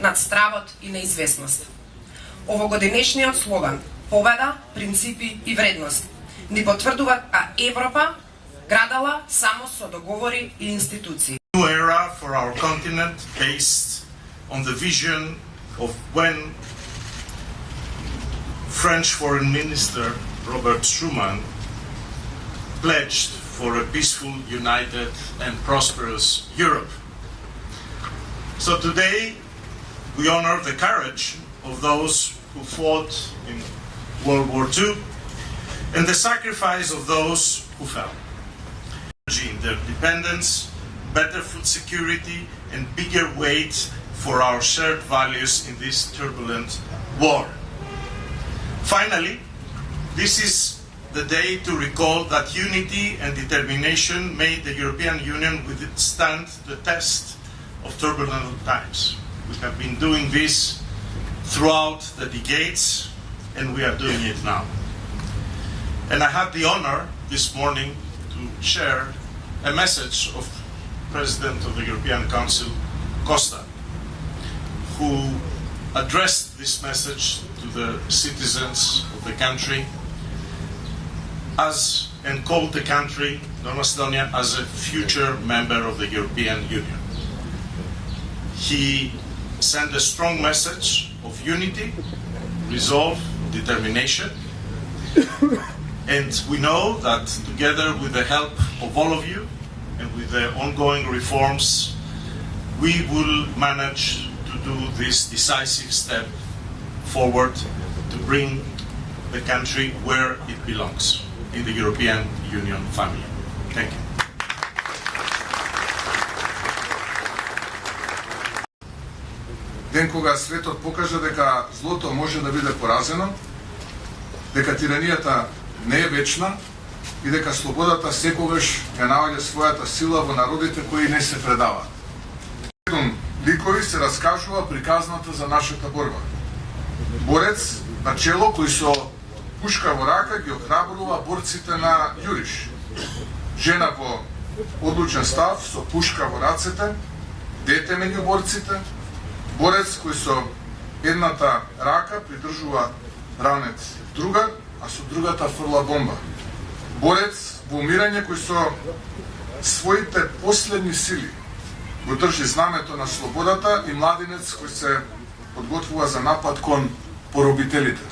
над стравот и неизвестност. Овогодинешниот слоган "Победа, принципи и вредности" ни потврдува Европа градала само со договори и институции. New era for our continent based on the vision of when French Foreign Minister Robert Schuman pledged for a peaceful, united and prosperous Europe. So today we honor the courage of those who fought in World War II and the sacrifice of those who fell. In their dependence, better food security and bigger weight for our shared values in this turbulent war. Finally, this is the day to recall that unity and determination made the European Union withstand the test of turbulent times. We have been doing this throughout the decades, and we are doing it now. And I had the honor this morning to share a message of President of the European Council, Costa, who addressed this message to the citizens of the country and called the country, North Macedonia, as a future member of the European Union. He sent a strong message of unity, resolve, determination, and we know that together with the help of all of you and with the ongoing reforms, we will manage to do this decisive step forward to bring the country where it belongs, in the European Union family. Thank you. Ден кога светот покажа дека злото може да биде поразено, дека тиранијата не е вечна и дека слободата секогаш ја наоѓа својата сила во народите кои не се предаваат. Ликови се раскажува приказната за нашата борба. Борец на чело кој со пушка во рака ги охрабрува борците на Јуриш. Жена во одлучен став со пушка во рацете, дете меѓу борците, борец кој со едната рака придржува ранет другар, а со другата фрла бомба. Борец во умирање кој со своите последни сили го држи знамето на слободата и младинец кој се подготвува за напад кон поробителите.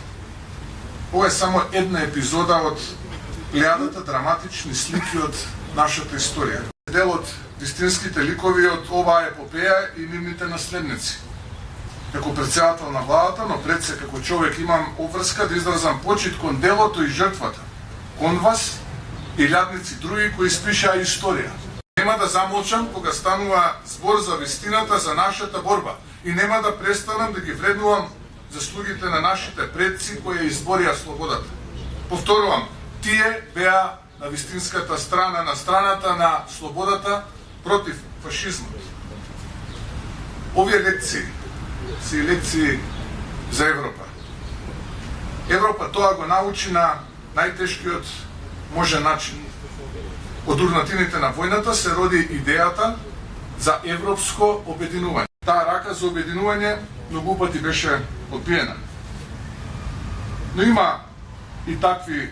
Ова е само една епизода од плејадата драматични слики од нашата историја. Дел од вистинските ликови од оваа епопеја и нивните наследници. Како претседател на владата, но пред се како човек имам обврска да изразам почит кон делото и жртвата, кон вас и илјадници други кои испишаа историја. Нема да замолчам кога станува збор за вистината за нашата борба и нема да престанам да ги вреднувам заслугите на нашите предци кои ја изборија слободата. Повторувам, тие беа на вистинската страна, на страната на слободата против фашизмот. Овие лекции се лекции за Европа. Европа тоа го научи на најтешкиот можен начин. Од урнатините на војната се роди идејата за европско обединување. Таа рака за обединување многу пати беше одбиена. Но има и такви